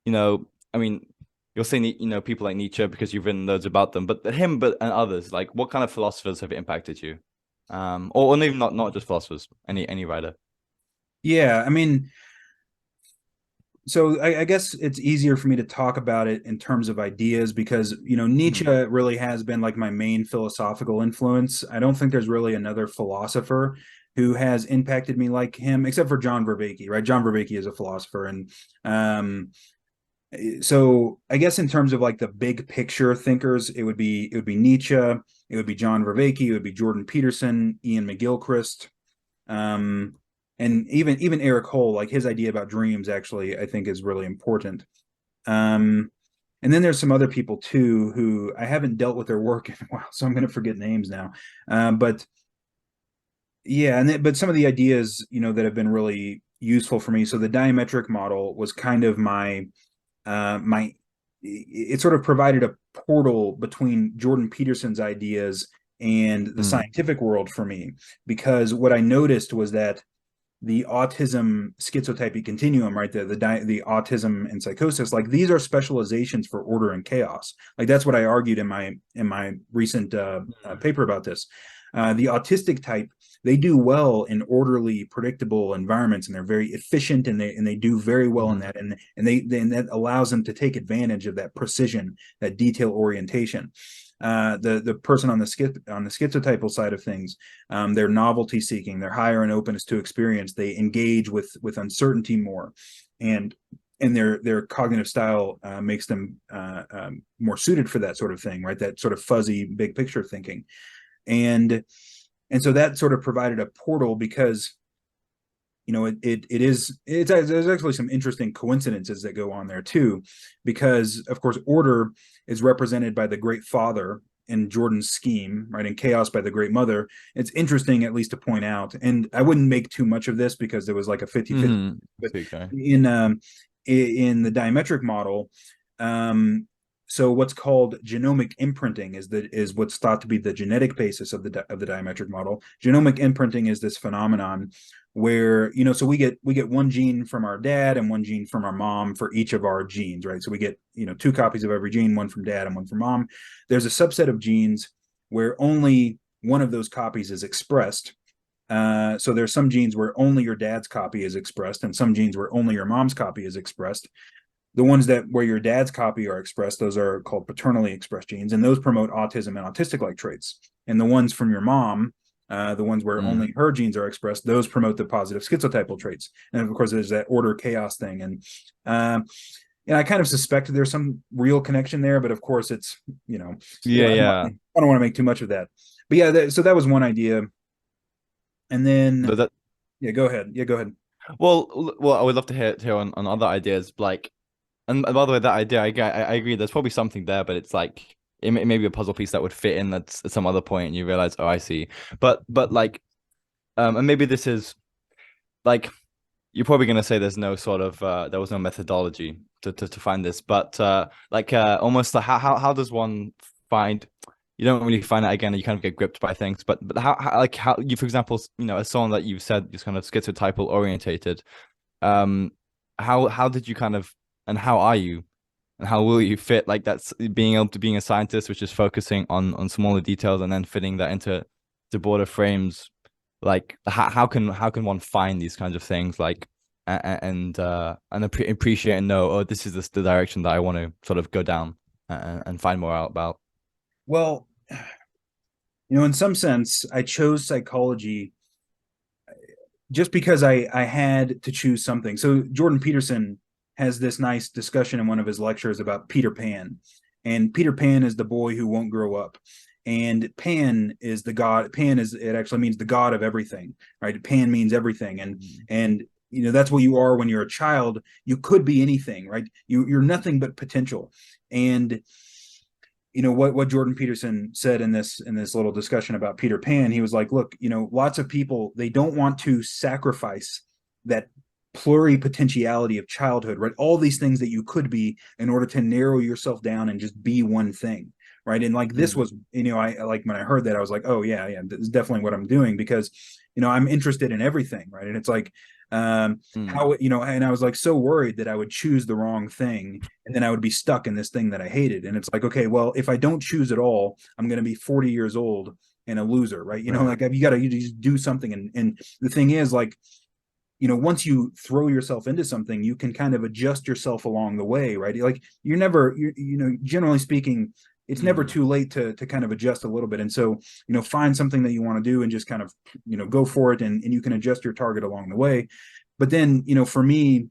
I mean you'll say people like Nietzsche because you've written loads about them, but him, and others, like what kind of philosophers have impacted you? Or even not just philosophers, any writer. Yeah, I mean, so I guess it's easier for me to talk about it in terms of ideas because Nietzsche Hmm. really has been like my main philosophical influence. I don't think there's really another philosopher who has impacted me like him, except for John Vervaeke, right? John Vervaeke is a philosopher, and so I guess in terms of like the big picture thinkers, it would be Nietzsche, it would be John Vervaeke, it would be Jordan Peterson, Ian McGilchrist, um, and even Eric Hole, like his idea about dreams, actually, I think is really important. Um, and then there's some other people too who I haven't dealt with their work in a while, so I'm going to forget names now. But yeah, but some of the ideas that have been really useful for me. So the diametric model was kind of my it sort of provided a portal between Jordan Peterson's ideas and the Mm. scientific world for me, because what I noticed was that the autism schizotypy continuum, right? The autism and psychosis, like these are specializations for order and chaos. Like that's what I argued in my recent paper about this. The autistic type, they do well in orderly, predictable environments, and they're very efficient, and they do very well in Mm-hmm. that, and that allows them to take advantage of that precision, that detail orientation. The person on the schizotypal side of things, they're novelty seeking, they're higher in openness to experience, they engage with uncertainty more, and their cognitive style makes them more suited for that sort of thing, right? That sort of fuzzy big picture thinking, and so that sort of provided a portal because there's actually some interesting coincidences that go on there too, because of course order is represented by the great father in Jordan's scheme, right, and chaos by the great mother. It's interesting at least to point out, and I wouldn't make too much of this because there was like a 50-50, Mm-hmm. but Okay. in the diametric model, um so what's called genomic imprinting is what's thought to be the genetic basis of the diametric model. Genomic imprinting is this phenomenon where so we get one gene from our dad and one gene from our mom for each of our genes, right? So we get two copies of every gene, one from dad and one from mom. There's a subset of genes where only one of those copies is expressed. So there's some genes where only your dad's copy is expressed, and some genes where only your mom's copy is expressed. The ones that where your dad's copy are expressed, those are called paternally expressed genes, and those promote autism and autistic-like traits. And the ones from your mom, the ones where Mm. only her genes are expressed, those promote the positive schizotypal traits. And of course, there's that order chaos thing, and I kind of suspect there's some real connection there, but of course, it's Yeah, I yeah. don't want to make too much of that. But yeah, so that was one idea, and then That, yeah, go ahead. Yeah, go ahead. well, I would love to hear on other ideas. Like, and by the way, that idea, I agree. There's probably something there, but it's like it may be a puzzle piece that would fit in at some other point, and you realize, oh, I see. But like, and maybe this is like you're probably going to say there's no sort of there was no methodology to find this, but almost like how does one find, you don't really find that again, you kind of get gripped by things, but how you, for example, as someone that you've said is kind of schizotypal orientated, um how did you kind of, and how are you, and how will you fit like that's being able to being a scientist, which is focusing on smaller details and then fitting that into broader frames, like how can one find these kinds of things, like and appreciate and know, oh, this is the direction that I want to sort of go down, and find more out about. Well, in some sense, I chose psychology just because I had to choose something. So Jordan Peterson has this nice discussion in one of his lectures about Peter Pan. And Peter Pan is the boy who won't grow up. And Pan is the god. Pan is, it actually means the god of everything, right? Pan means everything. And that's what you are when you're a child. You could be anything, right? You're nothing but potential. And what Jordan Peterson said in this little discussion about Peter Pan, he was like, look, lots of people, they don't want to sacrifice that pluripotentiality of childhood, right? All these things that you could be, in order to narrow yourself down and just be one thing, right? And like this was, I like, when I heard that, I was like, oh yeah, this is definitely what I'm doing, because I'm interested in everything, right? And it's like, how, and I was like so worried that I would choose the wrong thing, and then I would be stuck in this thing that I hated. And it's like, okay, well, if I don't choose at all, I'm going to be 40 years old and a loser, right? Right. Like you just do something. And the thing is, like, once you throw yourself into something, you can kind of adjust yourself along the way, right? Like generally speaking, it's never too late to kind of adjust a little bit. And so, find something that you want to do and just kind of, go for it, and you can adjust your target along the way. But then, for me,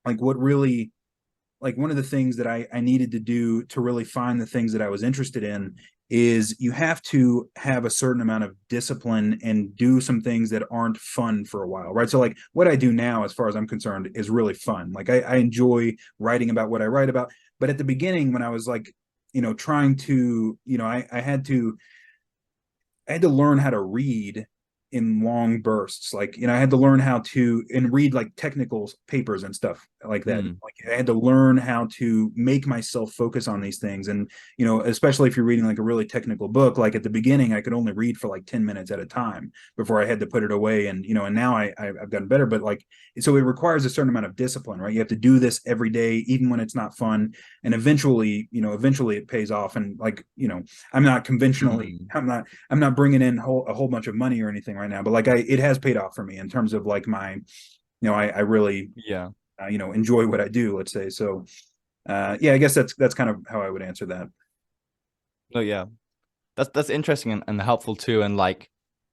like what really, like one of the things that I needed to do to really find the things that I was interested in is you have to have a certain amount of discipline and do some things that aren't fun for a while, right? So like what I do now, as far as I'm concerned, is really fun. Like I enjoy writing about what I write about. But at the beginning, when I was like, trying to, I had to learn how to read in long bursts. Like, I had to learn how to and read like technical papers and stuff like that. Like I had to learn how to make myself focus on these things. And, especially if you're reading like a really technical book, like at the beginning, I could only read for like 10 minutes at a time before I had to put it away. And, and now I've gotten better, but like, so it requires a certain amount of discipline, right? You have to do this every day, even when it's not fun. And eventually it pays off. And like, I'm not conventionally, I'm not bringing in a whole bunch of money or anything right now, but like it has paid off for me in terms of like my, I really, Yeah. Enjoy what I do, let's say. So, yeah, I guess that's kind of how I would answer that. No, yeah, that's interesting and helpful too. And like,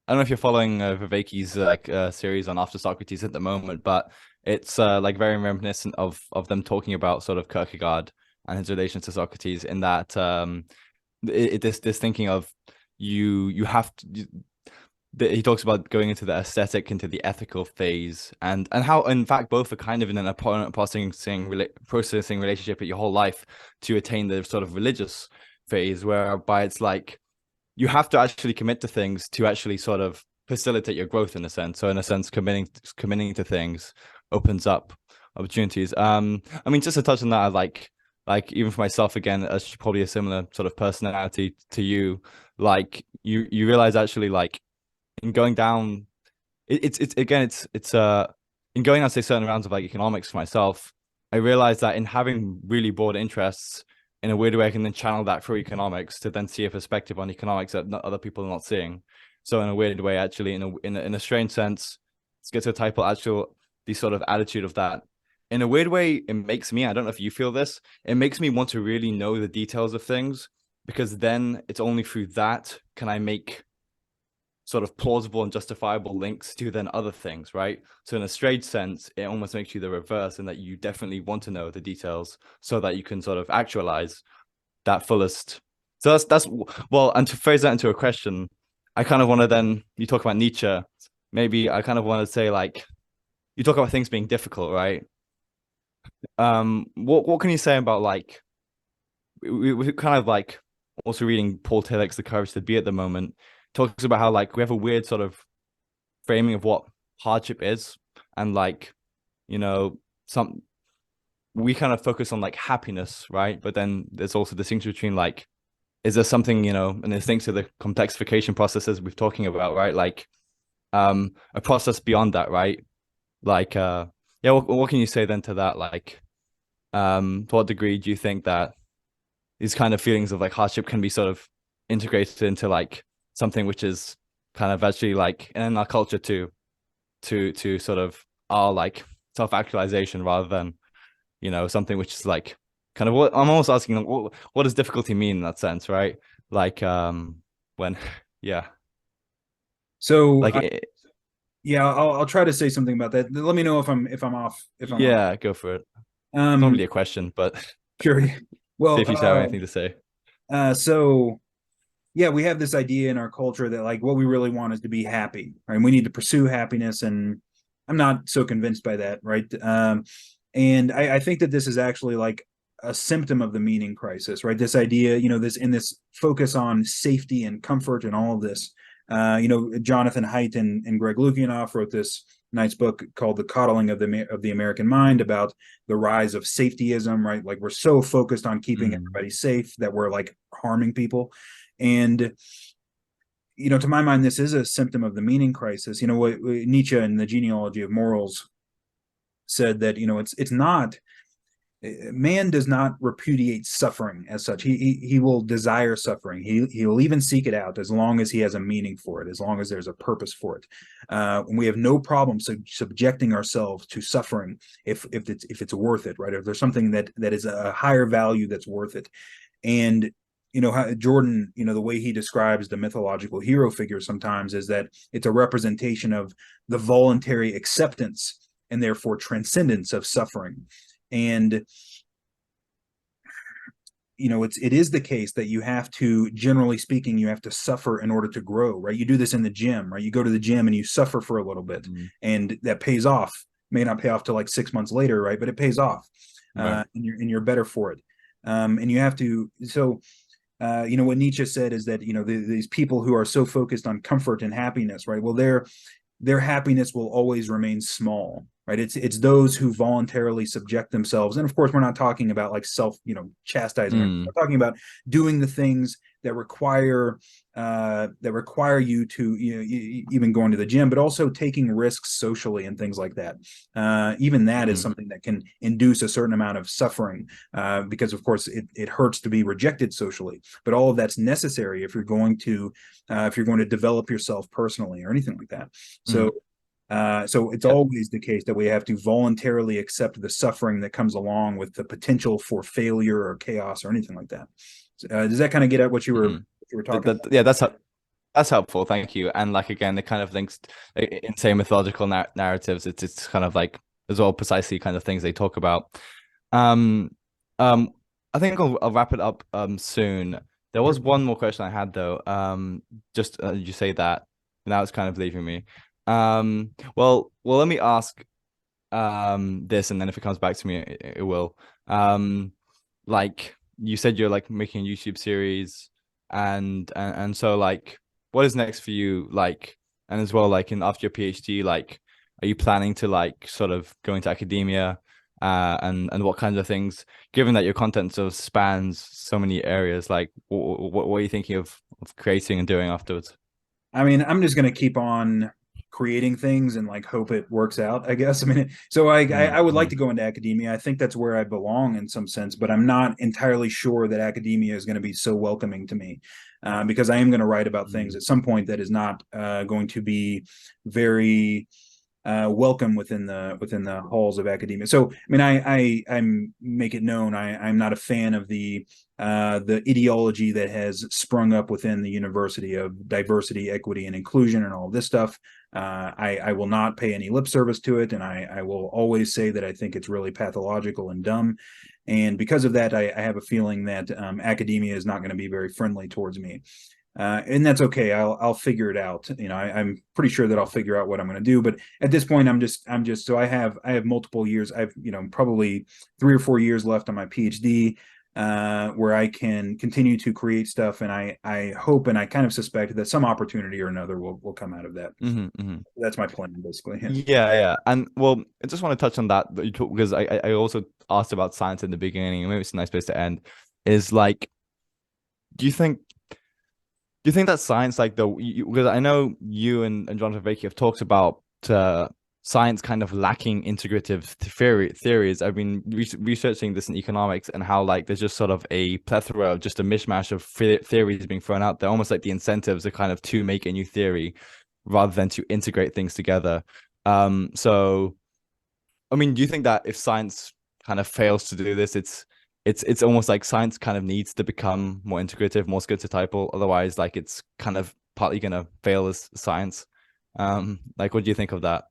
I don't know if you're following Vervaeke's like series on After Socrates at the moment, but it's like very reminiscent of them talking about sort of Kierkegaard and his relation to Socrates, in that this thinking of you have to. He talks about going into the aesthetic, into the ethical phase, and how, in fact, both are kind of in an opponent processing relationship at your whole life to attain the sort of religious phase, whereby it's like you have to actually commit to things to actually sort of facilitate your growth in a sense. So in a sense, committing to things opens up opportunities. I mean, just to touch on that, like even for myself again, as probably a similar sort of personality to you, like you realize actually like in going down, it's again it's in going down, say, certain rounds of like economics for myself, I realized that in having really broad interests, in a weird way I can then channel that through economics to then see a perspective on economics that other people are not seeing. So in a weird way, actually, in a strange sense, schizotypal actual the sort of attitude of that, in a weird way, it makes me, I don't know if you feel this, it makes me want to really know the details of things, because then it's only through that can I make sort of plausible and justifiable links to then other things, right? So in a strange sense, it almost makes you the reverse, in that you definitely want to know the details so that you can sort of actualize that fullest. So that's well, and to phrase that into a question, I kind of want to then, you talk about Nietzsche, maybe I kind of want to say, like, you talk about things being difficult, right? What can you say about like we kind of like also reading Paul Tillich's The Courage to Be at the moment, talks about how like we have a weird sort of framing of what hardship is, and like some we kind of focus on like happiness, right? But then there's also distinction between like, is there something, and there's things to the complexification processes we're talking about, right? Like a process beyond that, right? Like yeah, what can you say then to that? Like to what degree do you think that these kind of feelings of like hardship can be sort of integrated into like something which is kind of actually like in our culture to sort of our like self-actualization rather than something which is like kind of what I'm almost asking, like, what does difficulty mean in that sense, right? Like when yeah, So like yeah, I'll try to say something about that. Let me know if I'm off, if I'm off. yeah, go for it. It's not Um, really a question, but sure. see Well, if you have anything to say. so yeah, we have this idea in our culture that like what we really want is to be happy, right? And we need to pursue happiness, and I'm not so convinced by that, right? And I think that this is actually like a symptom of the meaning crisis, right? This idea, this focus on safety and comfort and all of this. Jonathan Haidt and Greg Lukianoff wrote this nice book called "The Coddling of the American Mind" about the rise of safetyism, right? Like we're so focused on keeping everybody safe that we're like harming people. And to my mind, this is a symptom of the meaning crisis. What Nietzsche in the Genealogy of Morals said, that it's not, man does not repudiate suffering as such. He will desire suffering. He'll even seek it out as long as he has a meaning for it, as long as there's a purpose for it. And we have no problem subjecting ourselves to suffering if it's worth it, right? If there's something that is a higher value that's worth it. And how Jordan, the way he describes the mythological hero figure sometimes is that it's a representation of the voluntary acceptance and therefore transcendence of suffering. And it is the case that you have to, generally speaking, you have to suffer in order to grow, right? You do this in the gym, right? You go to the gym and you suffer for a little bit, and that pays off. May not pay off till like 6 months later, right? But it pays off, Right. and you're better for it. And you have to. So what Nietzsche said is that these people who are so focused on comfort and happiness, right? Well, their happiness will always remain small, right? It's those who voluntarily subject themselves, and of course, we're not talking about like chastising. We're talking about doing the things that require you to even going to the gym, but also taking risks socially and things like that. Even that is something that can induce a certain amount of suffering, because of course it hurts to be rejected socially. But all of that's necessary if you're going to develop yourself personally or anything like that. So it's always the case that we have to voluntarily accept the suffering that comes along with the potential for failure or chaos or anything like that. Does that kind of get at what you were talking about? Yeah, that's helpful. Thank you. And like again, it kind of links in say mythological narratives. It's kind of like as well precisely kind of things they talk about. Um, I think I'll wrap it up soon. There was one more question I had though. Just you say that now it's kind of leaving me. Well, let me ask this, and then if it comes back to me, it will. Like you said, you're like making a YouTube series, and so like, what is next for you? Like, and as well, like in after your PhD, like, are you planning to like sort of go into academia, and what kinds of things? Given that your content sort of spans so many areas, like, what are you thinking of creating and doing afterwards? I mean, I'm just going to keep on creating things and like hope it works out, I guess. I mean, so I would like to go into academia. I think that's where I belong in some sense, but I'm not entirely sure that academia is going to be so welcoming to me, because I am going to write about things at some point that is not going to be very welcome within the halls of academia. So, I mean, I make it known I'm not a fan of the ideology that has sprung up within the university of diversity, equity, and inclusion, and all of this stuff. I will not pay any lip service to it, and I will always say that I think it's really pathological and dumb. And because of that, I have a feeling that academia is not going to be very friendly towards me. And that's okay. I'll figure it out. I'm pretty sure that I'll figure out what I'm going to do. But at this point, I'm just so I have multiple years. I've probably 3 or 4 years left on my PhD. where I can continue to create stuff. And I hope and I kind of suspect that some opportunity or another will come out of that. That's my plan, basically. Yeah, yeah. And well, I just want to touch on that you talk, because I also asked about science in the beginning, and maybe it's a nice place to end. Is like, do you think that science, like because I know you and John Vervaeke have talked about science kind of lacking integrative theories. I've been researching this in economics, and how like there's just sort of a plethora of just a mishmash of theories being thrown out there, almost like the incentives are kind of to make a new theory rather than to integrate things together. So I mean, do you think that if science kind of fails to do this, it's almost like science kind of needs to become more integrative, more schizotypal. Otherwise, like it's kind of partly gonna fail as science. Like what do you think of that?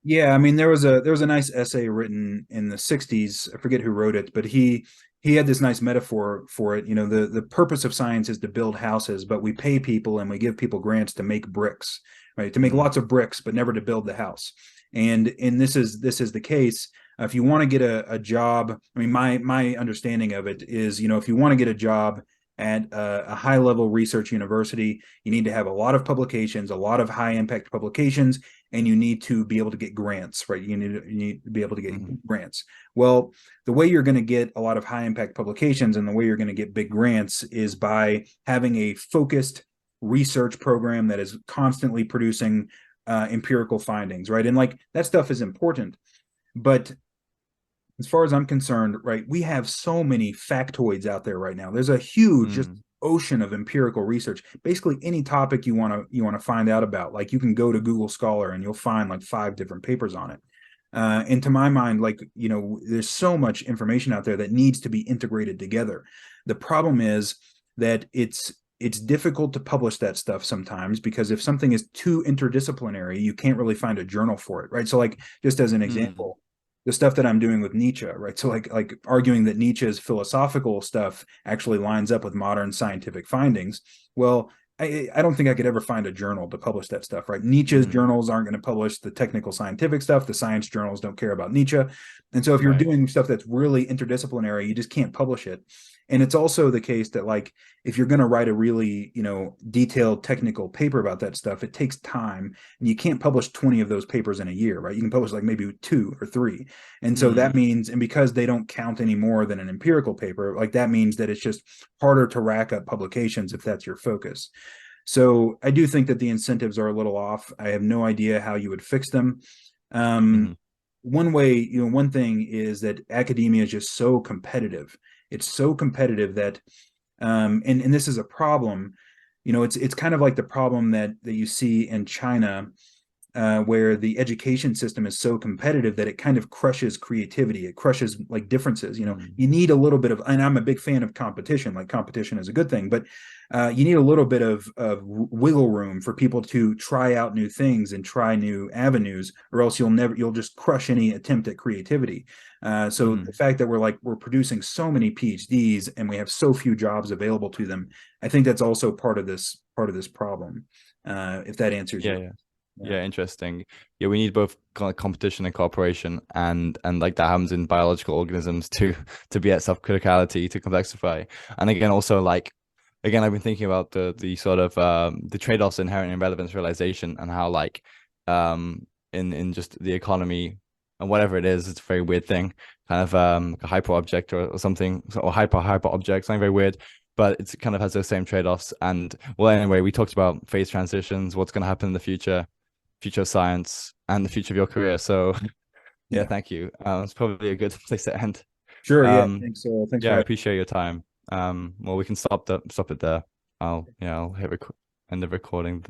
Yeah, I mean there was a nice essay written in the 60s. I forget who wrote it, but he had this nice metaphor for it. You know, the purpose of science is to build houses, but we pay people and we give people grants to make bricks, right? To make Mm, lots of bricks, but never to build the house. And this is the case. If you want to get a job, I mean, my understanding of it is, you know, if you want to get a job at a high level research university, you need to have a lot of publications, a lot of high impact publications, and you need to be able to get grants, right? You need to be able to get mm, grants. Well, the way you're going to get a lot of high impact publications and the way you're going to get big grants is by having a focused research program that is constantly producing empirical findings, right? And like that stuff is important, but as far as I'm concerned, right, we have so many factoids out there right now. There's a huge just mm, ocean of empirical research. Basically, any topic you want to find out about, like you can go to Google Scholar and you'll find like 5 different papers on it. And to my mind, like, you know, there's so much information out there that needs to be integrated together. The problem is that it's difficult to publish that stuff sometimes, because if something is too interdisciplinary, you can't really find a journal for it, right? So like just as an mm. example, the stuff that I'm doing with Nietzsche, right? So like arguing that Nietzsche's philosophical stuff actually lines up with modern scientific findings. Well, I don't think I could ever find a journal to publish that stuff, right? Nietzsche's Mm. journals aren't going to publish the technical scientific stuff. The science journals don't care about Nietzsche. And so if you're Right. doing stuff that's really interdisciplinary, you just can't publish it. And it's also the case that like if you're going to write a really, you know, detailed technical paper about that stuff, it takes time, and you can't publish 20 of those papers in a year, right? You can publish like maybe 2 or 3. And so that Mm. means, and because they don't count any more than an empirical paper, like that means that it's just harder to rack up publications if that's your focus. So I do think that the incentives are a little off. I have no idea how you would fix them. Mm. One way, you know, one thing is that academia is just so competitive. It's so competitive that, and this is a problem. You know, it's kind of like the problem that you see in China, where the education system is so competitive that it kind of crushes creativity. It crushes like differences. You know, Mm. you need a little bit of, and I'm a big fan of competition. Like competition is a good thing, but you need a little bit of wiggle room for people to try out new things and try new avenues, or else you'll just crush any attempt at creativity. So the Mm. fact that we're producing so many PhDs and we have so few jobs available to them, I think that's also part of this problem. If that answers Yeah, your, yeah. yeah. Yeah, interesting. Yeah, we need both kind of competition and cooperation, and like that happens in biological organisms to be at self-criticality, to complexify. And again, also like again, I've been thinking about the sort of the trade-offs inherent in relevance realization, and how like in just the economy and whatever it is, it's a very weird thing, kind of like a hyper object or something, or hyper object, something very weird. But it kind of has those same trade-offs. And well, anyway, we talked about phase transitions, what's going to happen in the future of science, and the future of your career. So yeah, Yeah. thank you. It's probably a good place to end. Sure. Yeah. Um, Thanks yeah, for I having appreciate your time. Well, we can stop it there. I'll hit end the recording.